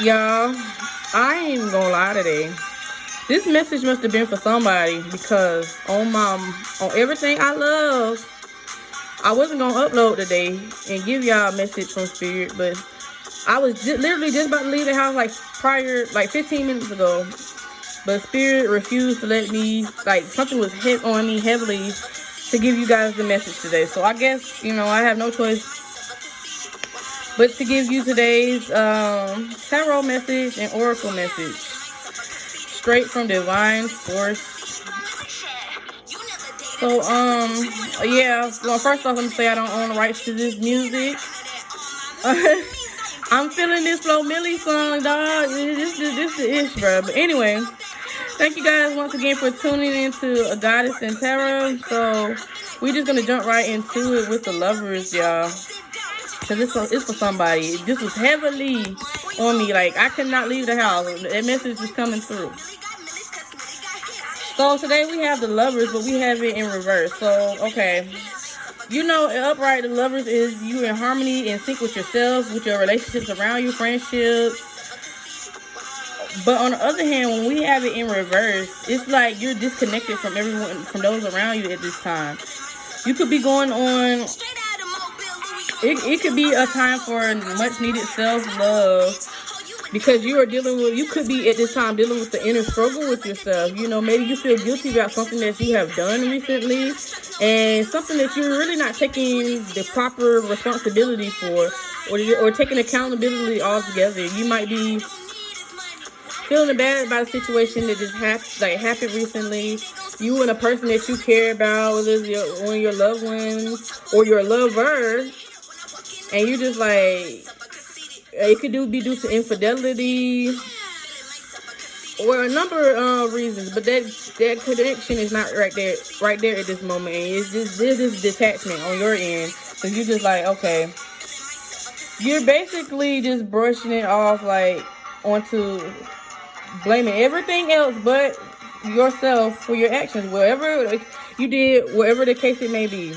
Y'all, I ain't even gonna lie today. This message must have been for somebody because on everything I love, I wasn't gonna upload today and give y'all a message from Spirit, but I was literally just about to leave the house like 15 minutes ago. But Spirit refused to let me, like, something was hit on me heavily to give you guys the message today. So I guess, I have no choice but to give you today's tarot message and oracle message straight from divine source. So yeah, well, first off, let me say I don't own the rights to this music. I'm feeling this Flo Milli song, dog. This the ish, bro. But anyway, thank you guys once again for tuning into A Goddess and Tarot. So we just gonna jump right into it with the Lovers, y'all. Cause it's for somebody. This was heavily on me. Like, I could not leave the house. That message is coming through. So today we have the Lovers, but we have it in reverse. So, okay. Upright, the Lovers is you in harmony and sync with yourself, with your relationships around you, friendships. But on the other hand, when we have it in reverse, it's like you're disconnected from everyone, from those around you at this time. You could be going on, it could be a time for much needed self-love, because you could be at this time dealing with the inner struggle with yourself. Maybe you feel guilty about something that you have done recently and something that you're really not taking the proper responsibility for, or taking accountability altogether. You might be feeling bad about a situation that just happened recently. You and a person that you care about, whether it's one of your loved ones or your lover, and you just like, it could be due to infidelity or a number of reasons, but that connection is not right there at this moment, and it's just this detachment on your end, because you're just like, okay, you're basically just brushing it off, like, onto blaming everything else but yourself for your actions, whatever you did, whatever the case it may be.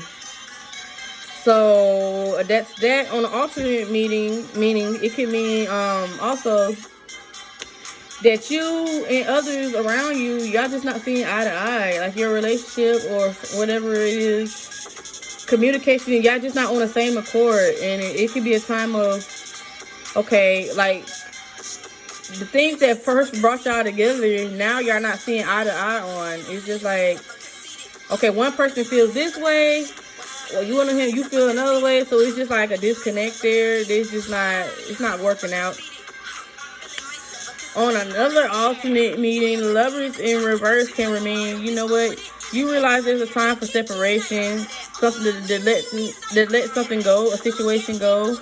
So that's that. On an alternate meaning, it can mean also that you and others around you, y'all just not seeing eye to eye, like your relationship or whatever it is, communication, y'all just not on the same accord. And it could be a time of, okay, like, the things that first brought y'all together, now y'all not seeing eye to eye on. It's just like, okay, one person feels this way, well, you and him, you feel another way, so it's just like a disconnect there. It's not working out. On another alternate meaning, Lovers in reverse can remain, you know what, you realize there's a time for separation, something that let something go, a situation go,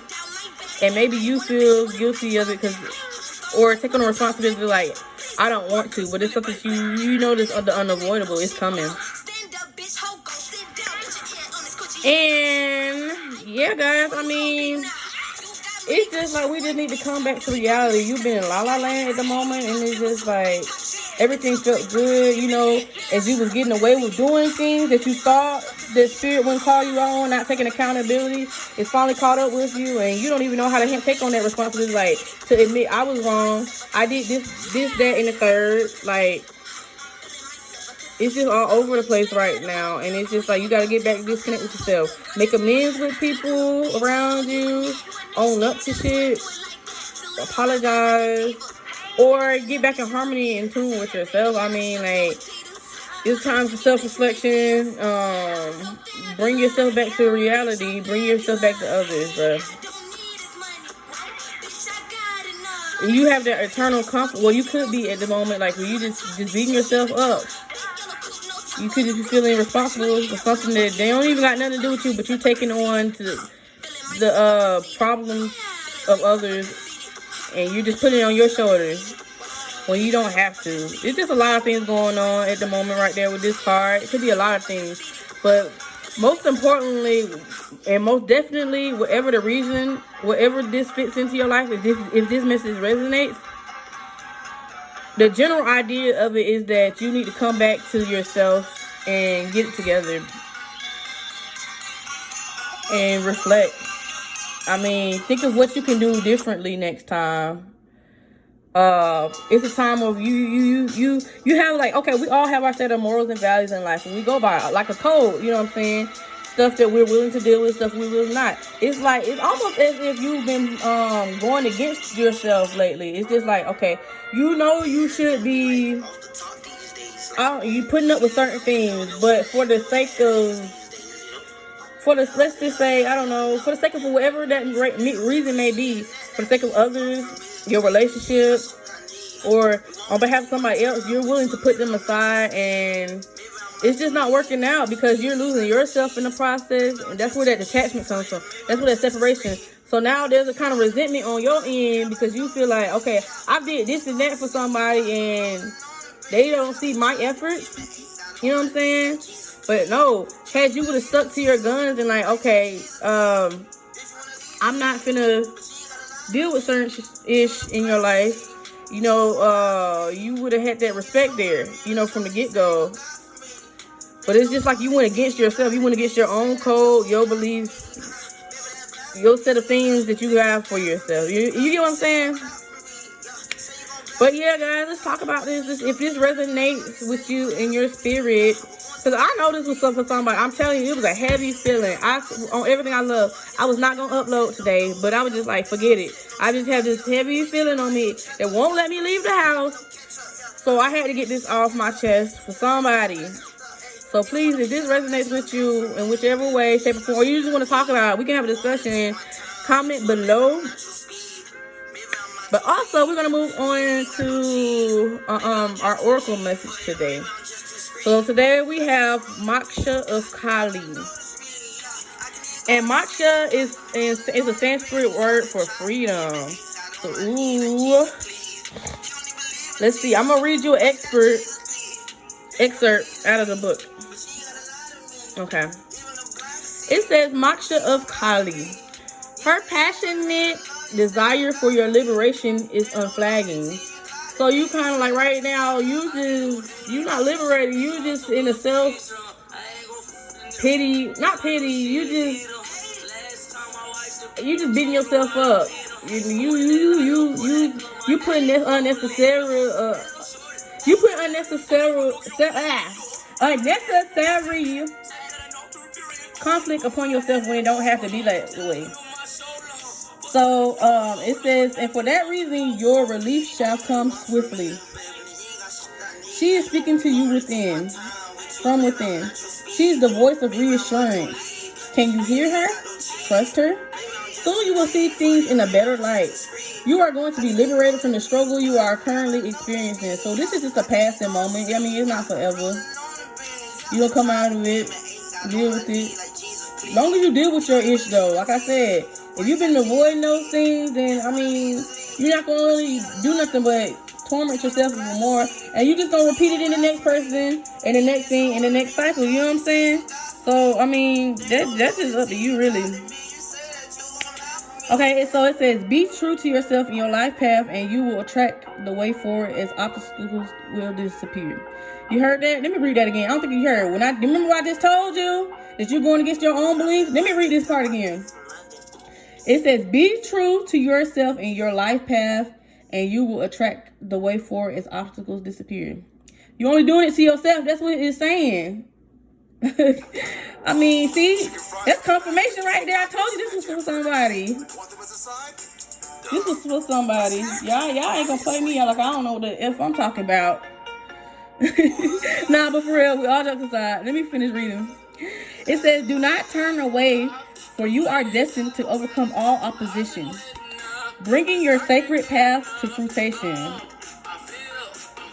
and maybe you feel guilty of it or take on the responsibility, like, I don't want to, but it's something you notice the unavoidable is coming. And yeah, guys, I mean, it's just like we just need to come back to reality. You've been in la la land at the moment, and it's just like everything felt good, as you was getting away with doing things that you thought that Spirit wouldn't call you on, not taking accountability. It's finally caught up with you, and you don't even know how to take on that responsibility, like, to admit, I was wrong, I did this, that, and the third. Like, it's just all over the place right now, and it's just like you gotta get back and disconnect with yourself, make amends with people around you, own up to shit, apologize, or get back in harmony and tune with yourself. I mean, like, it's time for self-reflection. Bring yourself back to reality. Bring yourself back to others, bro. You have that eternal comfort. Well, you could be at the moment, like, where you just beating yourself up. You could just be feeling responsible for something that they don't even got nothing to do with you, but you taking on to the problems of others, and you just put it on your shoulders when you don't have to. It's just a lot of things going on at the moment right there with this card. It could be a lot of things, but most importantly and most definitely, whatever the reason, whatever this fits into your life, if this message resonates, the general idea of it is that you need to come back to yourself and get it together and reflect. I mean, think of what you can do differently next time. It's a time of you have like, okay, we all have our set of morals and values in life, and we go by like a code. You know what I'm saying? Stuff that we're willing to deal with, stuff we will not. It's like, it's almost as if you've been going against yourself lately. It's just like, okay, you know you should be you putting up with certain things, but for the sake of, let's just say, I don't know, for the sake of whatever that reason may be, for the sake of others, your relationship, or on behalf of somebody else, you're willing to put them aside, and it's just not working out because you're losing yourself in the process, and that's where that detachment comes from. That's where that separation. So now there's a kind of resentment on your end because you feel like, okay, I did this and that for somebody, and they don't see my efforts. You know what I'm saying? But no, had you would have stuck to your guns and like, okay, I'm not finna deal with certain ish in your life, you know, you would have had that respect there, you know, from the get-go. But it's just like you went against yourself. You went against your own code, your beliefs, your set of things that you have for yourself. You get what I'm saying? But yeah, guys, let's talk about this. If this resonates with you in your spirit, because I know this was something for somebody. I'm telling you, it was a heavy feeling. On everything I love, I was not going to upload today, but I was just like, forget it. I just have this heavy feeling on me that won't let me leave the house. So I had to get this off my chest for somebody. So please, if this resonates with you in whichever way, shape, or form, or you just want to talk about it, we can have a discussion. Comment below. But also, we're going to move on to our oracle message today. So today we have Moksha of Kali. And Moksha is a Sanskrit word for freedom. So, ooh. Let's see. I'm going to read you an excerpt out of the book. Okay. It says, Moksha of Kali. Her passionate desire for your liberation is unflagging. So you kind of like right now, you're not liberated. You just in a self-pity, not pity. You just beating yourself up. You putting this unnecessary conflict upon yourself when it don't have to be that way. So it says, and for that reason, your relief shall come swiftly. She is speaking to you from within. She is the voice of reassurance. Can you hear her? Trust her. Soon you will see things in a better light. You are going to be liberated from the struggle you are currently experiencing. So this is just a passing moment. I mean, it's not forever. You'll come out of it, deal with it. As long as you deal with your issue, though, like I said, if you've been avoiding those things, then, I mean, you're not going to really do nothing but torment yourself even more. And you're just going to repeat it in the next person, and the next thing, and the next cycle. You know what I'm saying? So, I mean, that's just up to you, really. Okay, so it says, be true to yourself in your life path, and you will attract the way forward as obstacles will disappear. You heard that? Let me read that again. I don't think you heard. Remember what I just told you? That you're going against your own beliefs? Let me read this part again. It says, be true to yourself in your life path, and you will attract the way forward as obstacles disappear. You're only doing it to yourself. That's what it's saying. I mean, see? That's confirmation right there. I told you this was for somebody. This was for somebody. Y'all ain't gonna play me out like I don't know what the F I'm talking about. Nah, but for real, we all jokes aside. Let me finish reading. It says, do not turn away, for you are destined to overcome all opposition, bringing your sacred path to fruition.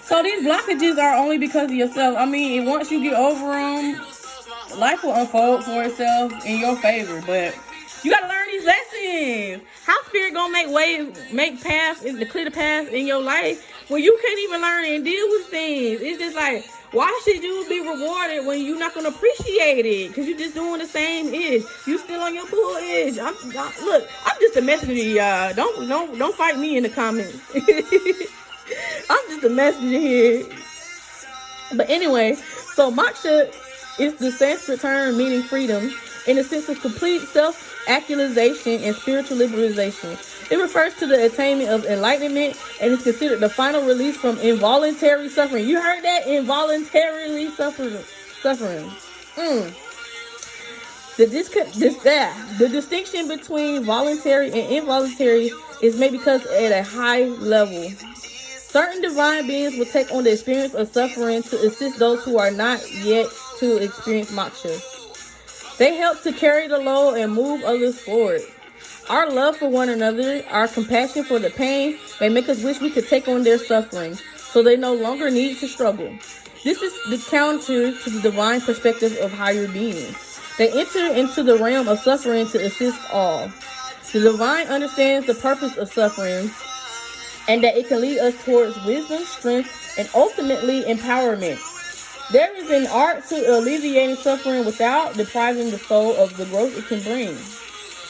So these blockages are only because of yourself. I mean, once you get over them, life will unfold for itself in your favor. But you gotta learn these lessons. How spirit gonna make paths, to clear the path in your life when you can't even learn and deal with things? It's just like, why should you be rewarded when you're not gonna appreciate it? Because you're just doing the same ish. You still on your bull ish. Look, I'm just a messenger, y'all. Don't fight me in the comments. I'm just a messenger here. But anyway, so moksha is the Sanskrit term meaning freedom in a sense of complete self-actualization and spiritual liberation. It refers to the attainment of enlightenment and is considered the final release from involuntary suffering. You heard that? Involuntarily suffering. The distinction between voluntary and involuntary is made because at a high level, certain divine beings will take on the experience of suffering to assist those who are not yet to experience moksha. They help to carry the load and move others forward. Our love for one another, our compassion for the pain, may make us wish we could take on their suffering, so they no longer need to struggle. This is the counter to the divine perspective of higher beings. They enter into the realm of suffering to assist all. The divine understands the purpose of suffering and that it can lead us towards wisdom, strength, and ultimately empowerment. There is an art to alleviating suffering without depriving the soul of the growth it can bring.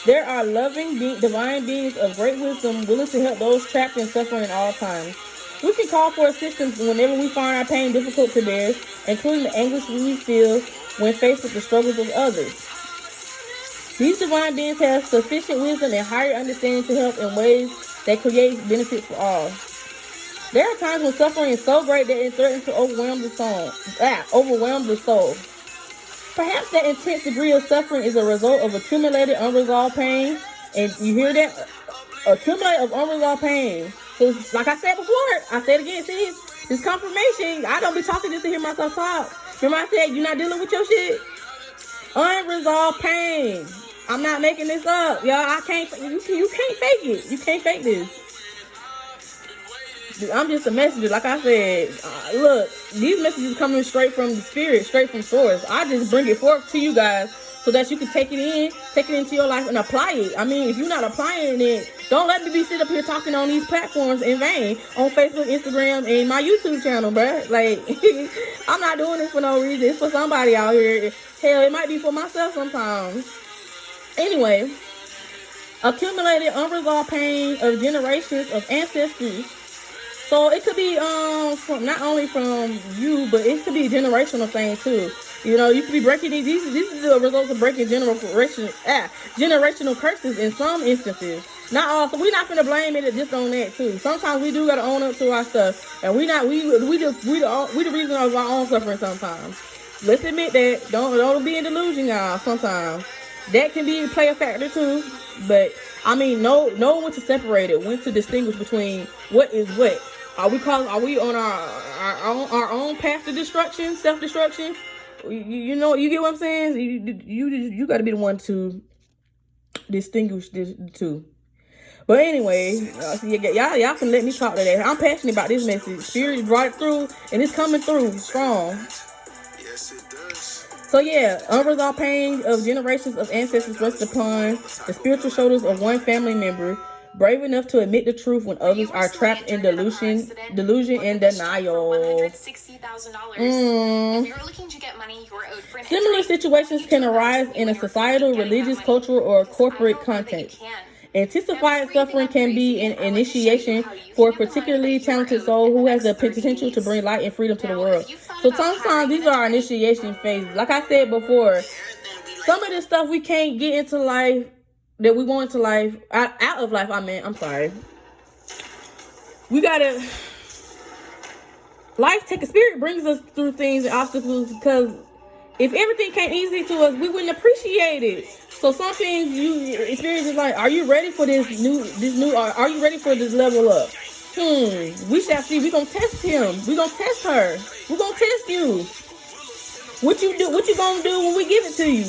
There are loving, divine beings of great wisdom willing to help those trapped in suffering at all times. We can call for assistance whenever we find our pain difficult to bear, including the anguish we feel when faced with the struggles of others. These divine beings have sufficient wisdom and higher understanding to help in ways that create benefits for all. There are times when suffering is so great that it threatens to overwhelm the soul. Perhaps that intense degree of suffering is a result of accumulated unresolved pain. And you hear that? Accumulated of unresolved pain. So, like I said before, I said again, see, this confirmation. I don't be talking just to hear myself talk. Remember I said you're not dealing with your shit? Unresolved pain. I'm not making this up, y'all. You can't fake it. You can't fake this. I'm just a messenger. Like I said, look, these messages coming straight from the spirit, straight from source. I just bring it forth to you guys so that you can take it into your life and apply it. I mean, if you're not applying it, don't let me be sitting up here talking on these platforms in vain on Facebook, Instagram, and my YouTube channel, bruh. Like, I'm not doing this for no reason. It's for somebody out here. Hell, it might be for myself sometimes. Anyway, accumulated unresolved pain of generations of ancestors. So it could be from not only from you, but it could be a generational thing too. You know, you could be breaking these. This is the results of breaking generational curses in some instances. Not all. So we're not gonna blame it just on that too. Sometimes we do gotta own up to our stuff, and we the reason of our own suffering. Sometimes, let's admit that. Don't be in delusion, y'all. Sometimes that can play a factor too. But I mean, know when to separate it, when to distinguish between what is what. Are we on our own path to destruction, self-destruction? You know, you get what I'm saying? You got to be the one to distinguish the two. But anyway, y'all can let me talk today. I'm passionate about this message. Spirit brought it through, and it's coming through strong. Yes, it does. So yeah, unresolved pain of generations of ancestors rest upon the spiritual shoulders of one family member, brave enough to admit the truth when others are trapped in delusion and denial. Similar situations can arise in a societal, religious, cultural, or corporate context. Anticipated suffering can be an initiation for a particularly talented soul who has the potential to bring light and freedom to the world. So sometimes these are our initiation phases. Like I said before, some of this stuff we can't get into life that we want into life, out of life, I'm sorry. We gotta, spirit brings us through things and obstacles, because if everything came easy to us, we wouldn't appreciate it. So some things you experience is like, are you ready for this new, are you ready for this level up? We shall see. We're gonna test him. We're gonna test her. We're gonna test you. What you gonna do when we give it to you?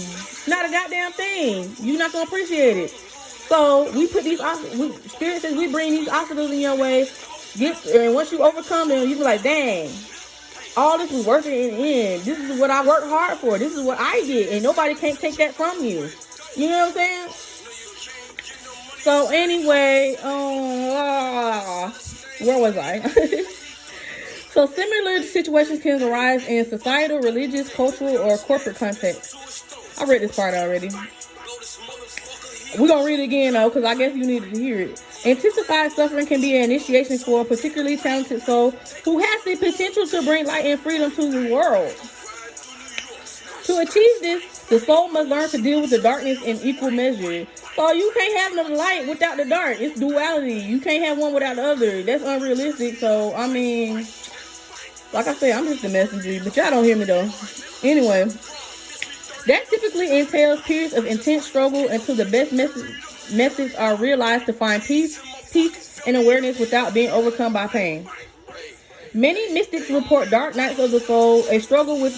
Not a goddamn thing. You're not gonna appreciate it. So we put these Spirit says we bring these obstacles in your way. And once you overcome them, you be like, dang, all this was working in. This is what I worked hard for. This is what I did, and nobody can't take that from you. You know what I'm saying? So anyway, where was I? So similar situations can arise in societal, religious, cultural, or corporate contexts. I read this part already. We're going to read it again, though, because I guess you needed to hear it. Anticipated suffering can be an initiation for a particularly talented soul who has the potential to bring light and freedom to the world. To achieve this, the soul must learn to deal with the darkness in equal measure. So you can't have no light without the dark. It's duality. You can't have one without the other. That's unrealistic. So, I mean, like I said, I'm just the messenger, but y'all don't hear me though. Anyway, that typically entails periods of intense struggle until the best methods are realized to find peace and awareness without being overcome by pain. Many mystics report dark nights of the soul, a struggle with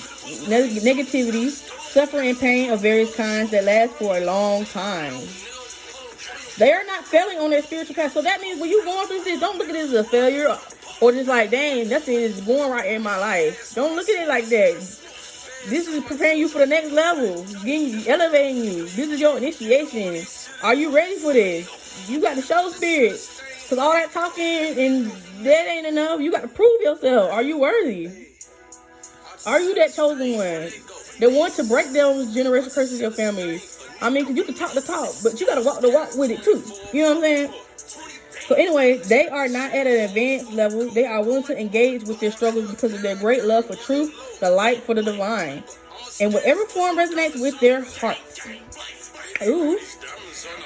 negativity, suffering, and pain of various kinds that last for a long time. They are not failing on their spiritual path. So that means when you're going through this, don't look at it as a failure or just like, dang, nothing is going right in my life. Don't look at it like that. This is preparing you for the next level, elevating you. This is your initiation. Are you ready for this? You got to show spirit. Because all that talking and that ain't enough. You got to prove yourself. Are you worthy? Are you that chosen one? That want to break down generational curses in your family? I mean, because you can talk the talk, but you got to walk the walk with it too. You know what I'm saying? So anyway, they are not at an advanced level. They are willing to engage with their struggles because of their great love for truth, the light for the divine, and whatever form resonates with their hearts. Ooh.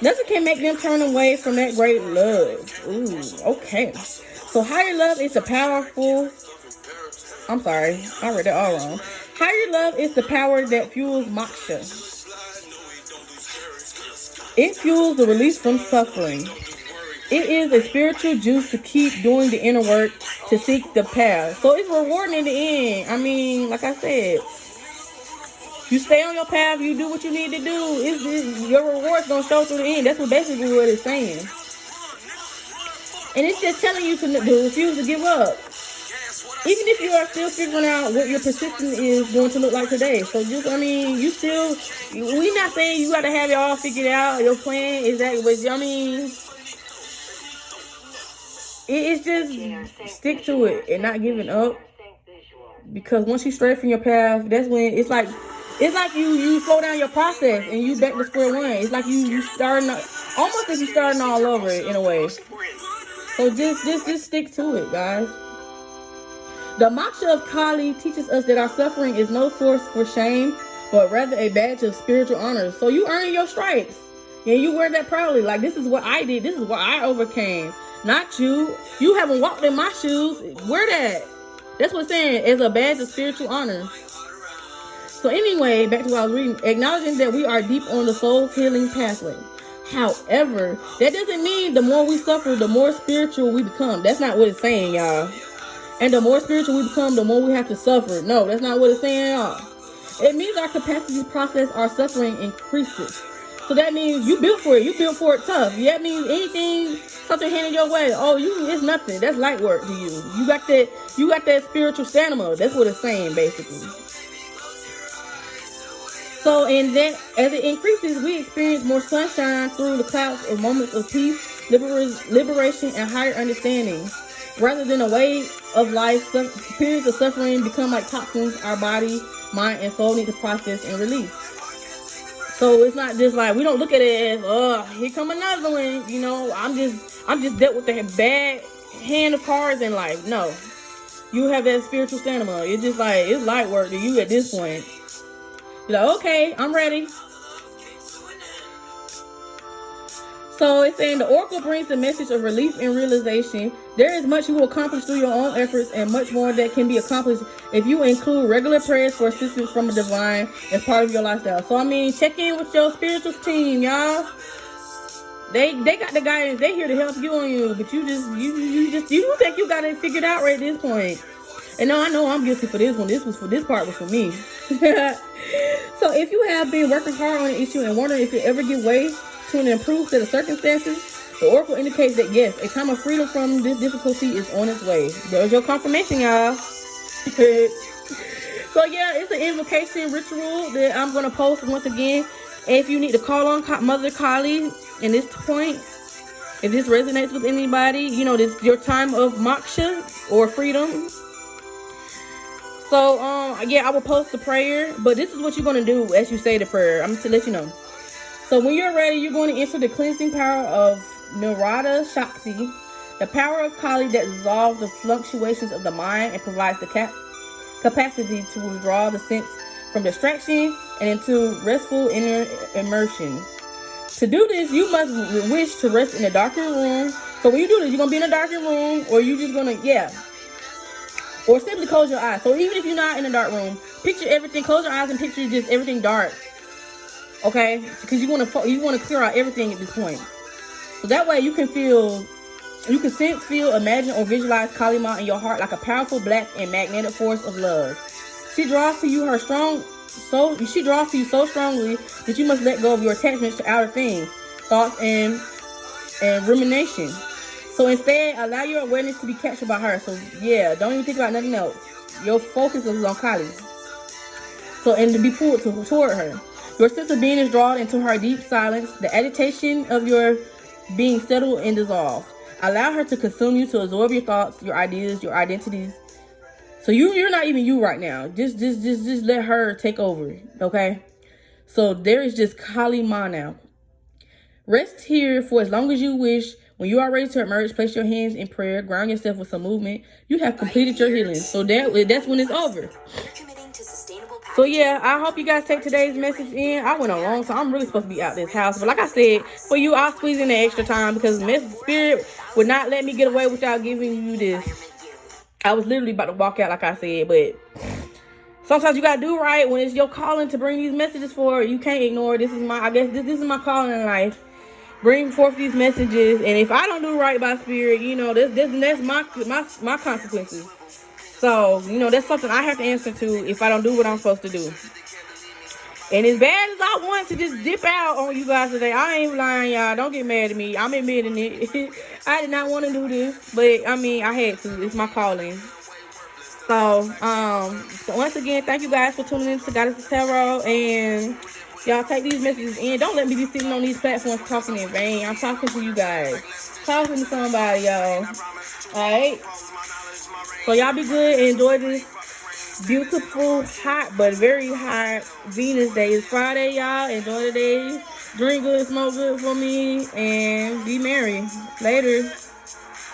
Nothing can make them turn away from that great love. Ooh, okay. So higher love is the powerful... I'm sorry, I read that all wrong. Higher love is the power that fuels moksha. It fuels the release from suffering. It is a spiritual juice to keep doing the inner work to seek the path. So it's rewarding in the end. I mean, like I said, you stay on your path, you do what you need to do. Your reward's gonna show through the end. That's basically what it's saying. And it's just telling you to refuse to give up. Even if you are still figuring out what your persistence is going to look like today. So just, I mean, we're not saying you got to have it all figured out. Your plan is that, but I mean, it's just stick to it and not giving up. Because once you stray from your path, that's when it's like you slow down your process and you back to square one. It's like you starting, almost like you starting all over in a way. So just stick to it, guys. The moksha of Kali teaches us that our suffering is no source for shame, but rather a badge of spiritual honor. So you earn your stripes, and you wear that proudly. Like, this is what I did. This is what I overcame. Not you. You haven't walked in my shoes. Wear that. That's what it's saying. It's a badge of spiritual honor. So anyway, back to what I was reading. Acknowledging that we are deep on the soul's healing pathway. However, that doesn't mean the more we suffer, the more spiritual we become. That's not what it's saying, y'all. And the more spiritual we become, the more we have to suffer. No, that's not what it's saying at all. It means our capacity to process our suffering increases. So that means you built for it. You built for it tough. That means anything, something handed your way, it's nothing. That's light work to you. You got that spiritual stamina. That's what it's saying, basically. So in that, as it increases, we experience more sunshine through the clouds of moments of peace, liberation, and higher understanding. Rather than a way of life, periods of suffering become like toxins our body, mind, and soul need to process and release. So it's not just like, we don't look at it as, here come another one. You know, I'm just dealt with the bad hand of cards in life. No, you have that spiritual stamina. It's just like, it's light work to you at this point. You're like, okay, I'm ready. So it's saying the oracle brings the message of relief and realization. There is much you will accomplish through your own efforts, and much more that can be accomplished if you include regular prayers for assistance from the divine as part of your lifestyle. So I mean, check in with your spiritual team, y'all. They got the guidance. They here to help you on you, but you think you got it figured out right at this point. And no, I know I'm guilty for this one. This part was for me. So if you have been working hard on an issue and wondering if it ever give way to an improved set of circumstances, the oracle indicates that yes, a time of freedom from this difficulty is on its way. There's your confirmation, y'all. So yeah, it's an invocation ritual that I'm going to post once again. And if you need to call on Mother Kali in this point, if this resonates with anybody, this your time of moksha or freedom. So yeah, I will post the prayer, but this is what you're going to do as you say the prayer. I'm going to let you know. So when you're ready, you're going to enter the cleansing power of Narada Shakti, the power of Kali that dissolves the fluctuations of the mind and provides the capacity to withdraw the sense from distraction and into restful inner immersion. To do this, you must wish to rest in a darkened room. So when you do this, you're going to be in a darkened room, or you just going to, or simply close your eyes. So even if you're not in a dark room, picture everything, close your eyes and picture just everything dark. Okay? Because you want to clear out everything at this point. So that way you can sense, feel, imagine, or visualize Kali Ma in your heart like a powerful black and magnetic force of love. She draws to you so strongly that you must let go of your attachments to outer things, thoughts, and rumination. So instead, allow your awareness to be captured by her. So don't even think about nothing else. Your focus is on Kali. So, and to be pulled toward her. Your sense of being is drawn into her deep silence. The agitation of your being settled and dissolved. Allow her to consume you, to absorb your thoughts, your ideas, your identities. So you're not even you right now. Just let her take over, okay? So there is just Kali Ma now. Rest here for as long as you wish. When you are ready to emerge, place your hands in prayer, ground yourself with some movement. You have completed your healing. So that's when it's over. So I hope you guys take today's message in. I went along, so I'm really supposed to be out this house. But like I said, for you, I'll squeeze in the extra time because Spirit would not let me get away without giving you this. I was literally about to walk out, like I said, but sometimes you gotta do right when it's your calling to bring these messages forward. You can't ignore it. This is my calling in life. Bring forth these messages, and if I don't do right by Spirit, that's my consequences. So, that's something I have to answer to if I don't do what I'm supposed to do. And as bad as I want to just dip out on you guys today, I ain't lying, y'all. Don't get mad at me. I'm admitting it. I did not want to do this, but I had to. It's my calling. So once again, thank you guys for tuning in to Goddess Tarot, and y'all take these messages in. Don't let me be sitting on these platforms talking in vain. I'm talking to you guys. Talking to somebody, y'all. Alright? So y'all be good and enjoy this beautiful, hot, but very hot Venus day. It's Friday, y'all. Enjoy the day. Drink good, smoke good for me, and be merry. Later.